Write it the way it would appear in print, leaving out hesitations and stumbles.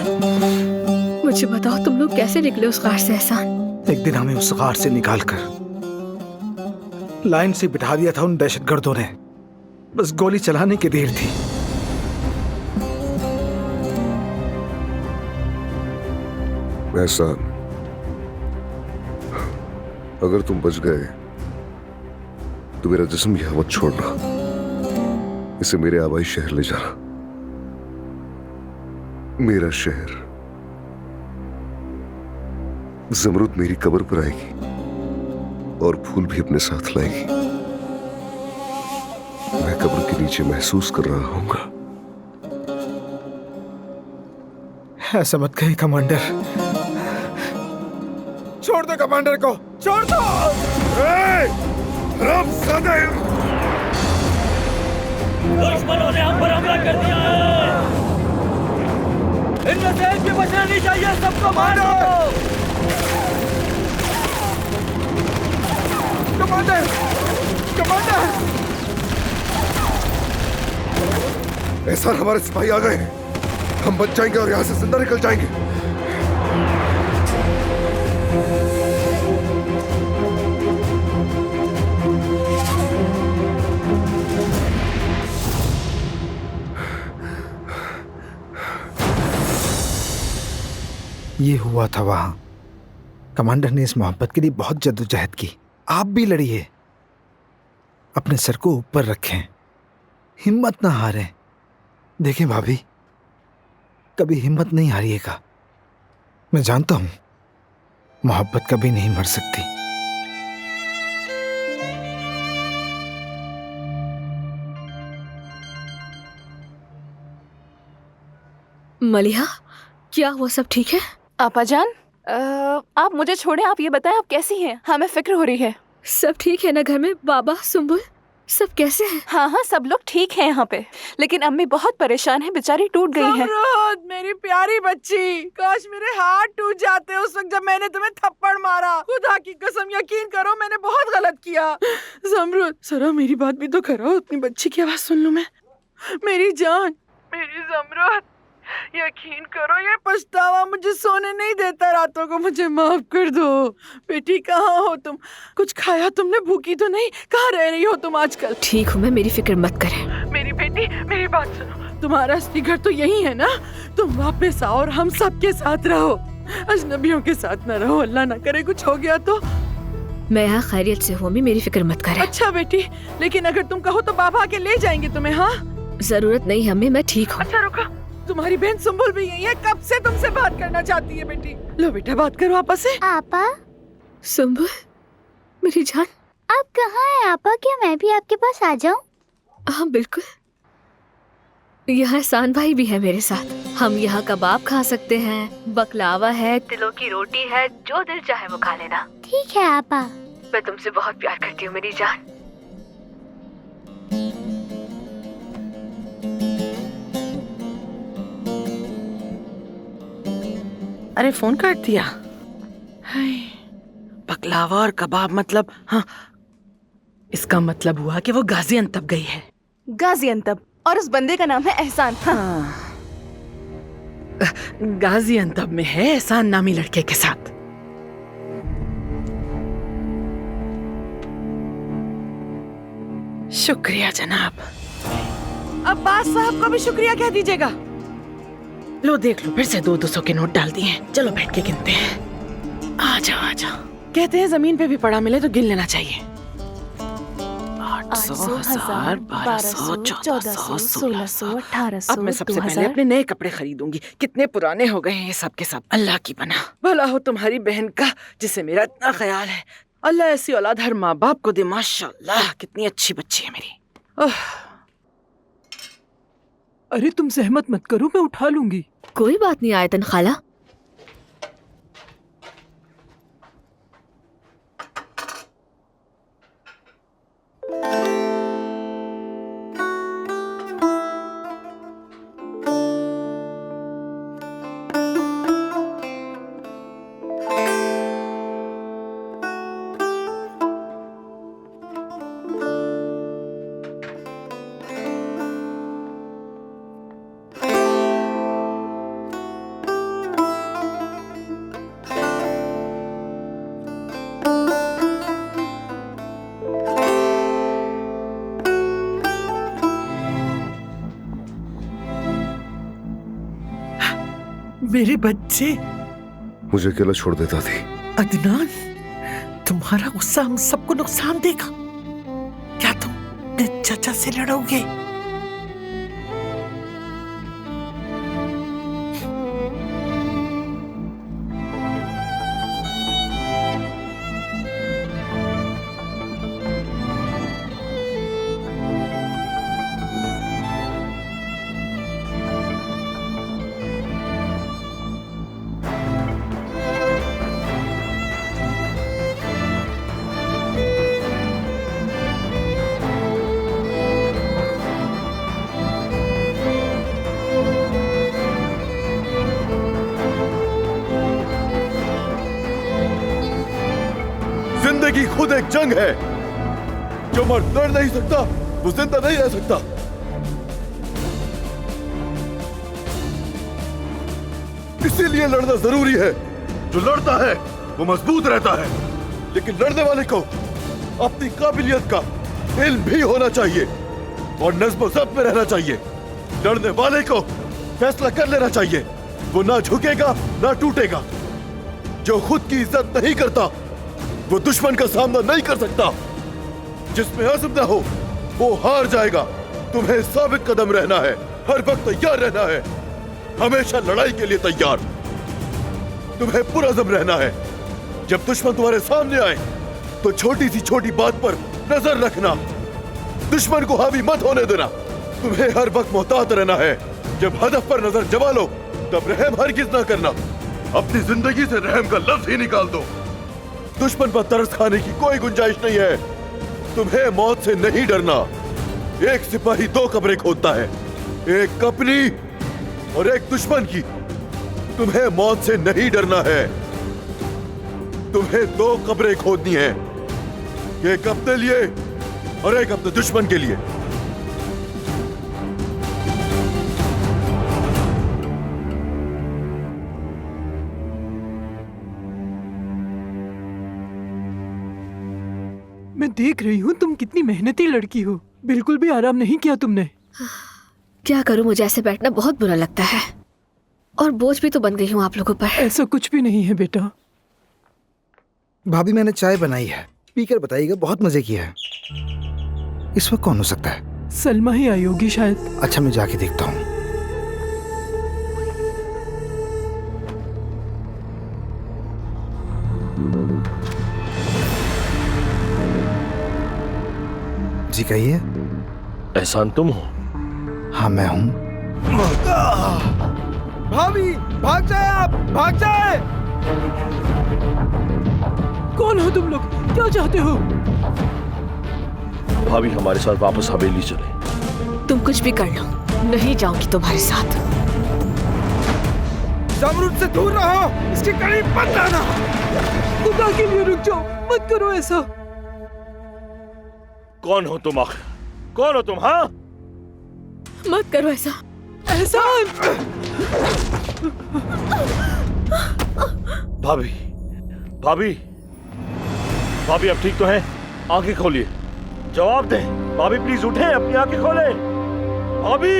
मुझे बताओ तुम लोग कैसे निकले उस कार से एहसान? एक दिन हमें उस कार से निकालकर लाइन से बिठा दिया था उन दहशतगर्दों ने। बस गोली चलाने की देर थी। एहसान, अगर तुम बच गए तो मेरा जिस्म यहां मत छोड़ना, इसे मेरे आबाई शहर ले जाना। मेरा शहर। ज़मरुद मेरी कब्र पर आएगी और फूल भी अपने साथ लाएगी। मैं कब्र के नीचे महसूस कर रहा हूंगा। ऐसा मत कहीं कमांडर। छोड़ दो कमांडर को, छोड़ दो। दुश्मनों ने हम पर हमला कर दिया है। इनमें से एक भी बचना नहीं चाहिए, सबको मारो। Commander, commander. एहसान, हमारे सिपाही आ गए। हम बच जाएंगे और यहां से जिंदा निकल जाएंगे। ये हुआ था वहां। कमांडर ने इस मोहब्बत के लिए बहुत जद्दोजहद की। आप भी लड़िए, अपने सर को ऊपर रखें, हिम्मत ना हारें। देखें भाभी, कभी हिम्मत नहीं हारिएगा। मैं जानता हूं मोहब्बत कभी नहीं मर सकती। मलिहा, क्या हुआ? सब ठीक है? आपाजान, आप मुझे छोड़ें। आप ये बताएं आप कैसी हैं? हमें फिक्र हो रही है। सब ठीक है ना घर में? बाबा, सुंबुल, सब कैसे हैं? हाँ हाँ, सब लोग ठीक हैं यहाँ पे, लेकिन अम्मी बहुत परेशान है, बेचारी टूट गई है। ज़मरुद, मेरी प्यारी बच्ची, काश मेरे हाथ टूट जाते उस वक्त जब मैंने तुम्हें थप्पड़ मारा। खुदा की कसम, यकीन करो मैंने बहुत गलत किया। ज़मरुद, जरा मेरी बात भी तो करो। अपनी बच्ची की आवाज सुन लूं मैं। मेरी जान, मेरी ज़मरुद, यकीन करो ये पछतावा मुझे सोने नहीं देता रातों को। मुझे माफ कर दो। बेटी, कहाँ हो तुम? कुछ खाया तुमने? भूखी तो नहीं? कहाँ रह रही हो तुम आजकल? ठीक हूँ मैं, मेरी फिक्र मत करें। मेरी बेटी, मेरी बात सुनो। तुम्हारा असली घर तो यही है ना? तुम वापस आओ और हम सबके साथ रहो, अजनबियों के साथ न रहो। अल्लाह ना करे कुछ हो गया तो। मैं यहाँ खैरियत से हूँ, मेरी फिक्र मत करें। अच्छा बेटी, लेकिन अगर तुम कहो तो बाबा के ले जाएंगे तुम्हें। हाँ, जरूरत नहीं अम्मी, मैं ठीक हूँ। अच्छा रुको, तुम्हारी बहन सुंबुल भी यही है, कब से तुमसे बात करना चाहती है। बेटी लो बेटा, बात करो आपस से। आपा, सुंबुल, मेरी जान, आप कहाँ हैं आपा? क्या मैं भी आपके पास आ जाऊं? हाँ बिल्कुल, यहाँ एहसान भाई भी है मेरे साथ। हम यहाँ कबाब खा सकते हैं, बकलावा है, तिलों की रोटी है, जो दिल चाहे वो खा लेना। ठीक है आपा। मैं तुमसे बहुत प्यार करती हूँ मेरी जान। अरे फोन काट दिया। हाय, बकलावा और कबाब मतलब? हाँ, इसका मतलब हुआ कि वो गाजियाबाद गई है। गाजियाबाद, और उस बंदे का नाम है एहसान। हाँ, गाजियाबाद में है एहसान नामी लड़के के साथ। शुक्रिया जनाब। अब्बास साहब को भी शुक्रिया कह दीजिएगा। लो देख लो, फिर से 200 के नोट डाल दिए हैं। चलो बैठ के गिनते हैं। आ जाओ आ जाओ। कहते हैं जमीन पे भी पड़ा मिले तो गिन लेना चाहिए। 800, 1000, 1200, 1400, 1600, 1800। अब मैं सबसे पहले अपने नए कपड़े खरीदूंगी। कितने पुराने हो गए हैं ये सब के सब। अल्लाह की पनाह। भला हो तुम्हारी बहन का, जिसे मेरा इतना ख्याल है। अल्लाह ऐसी औलाद हर माँ बाप को दे। माशाल्लाह, कितनी अच्छी बच्ची है मेरी। अरे तुम सहमत मत करो, मैं उठा लूंगी। कोई बात नहीं आयतन खाला। मेरे बच्चे। मुझे अकेला छोड़ देता थी। अदनान, तुम्हारा गुस्सा हम सबको नुकसान देगा। क्या तुम अपने चाचा से लड़ोगे? जिंदगी खुद एक जंग है। जो मर्द लड़ नहीं सकता वो जिंदा नहीं रह सकता। इसीलिए लड़ना जरूरी है। जो लड़ता है वो मजबूत रहता है, लेकिन लड़ने वाले को अपनी काबिलियत का इल्म भी होना चाहिए और नज़्म ज़ब्त में रहना चाहिए। लड़ने वाले को फैसला कर लेना चाहिए, वो ना झुकेगा ना टूटेगा। जो खुद की इज्जत नहीं करता वो दुश्मन का सामना नहीं कर सकता। जिसमें अज़्म ना हो वो हार जाएगा। तुम्हें साबित कदम रहना है, हर वक्त तैयार रहना है, हमेशा लड़ाई के लिए तैयार। तुम्हें पुरअज़्म रहना है। जब दुश्मन तुम्हारे सामने आए तो छोटी सी छोटी बात पर नजर रखना, दुश्मन को हावी मत होने देना। तुम्हें हर वक्त मोहतात रहना है। जब हदफ पर नजर जमा लो तब रहम हरगिज ना करना। अपनी जिंदगी से रहम का लफ्ज ही निकाल दो। दुश्मन पर तरस खाने की कोई गुंजाइश नहीं है। तुम्हें मौत से नहीं डरना। एक सिपाही 2 कब्रें खोदता है, एक अपनी और एक दुश्मन की। तुम्हें मौत से नहीं डरना है। तुम्हें 2 कब्रें खोदनी है, एक अपने लिए और एक अपने दुश्मन के लिए। मैं देख रही हूँ तुम कितनी मेहनती लड़की हो। बिल्कुल भी आराम नहीं किया तुमने। क्या करूं, मुझे ऐसे बैठना बहुत बुरा लगता है और बोझ भी तो बन गई हूँ आप लोगों पर। ऐसा कुछ भी नहीं है बेटा। भाभी मैंने चाय बनाई है, पीकर बताइएगा। बहुत मजे की है। इस वक्त कौन हो सकता है? सलमा ही आई होगी शायद। अच्छा मैं जाके देखता हूँ। जी कहिए। एहसान तुम हो? हाँ मैं हूँ। भाभी भाग जाए, आप भाग जाए। कौन हो तुम लोग? क्या चाहते हो? भाभी हमारे साथ वापस हवेली चले। तुम कुछ भी कर लो, नहीं जाऊंगी तुम्हारे साथ। जमरूद से दूर रहो, इसके करीब मत आना। खुदा के लिए रुक जाओ, मत करो ऐसा। कौन हो तुम आखिर? कौन हो तुम? हाँ, मत करो ऐसा। एहसान! भाभी भाभी भाभी अब ठीक तो है? आंखें खोलिए, जवाब दें। भाभी प्लीज उठे, अपनी आंखें खोले। भाभी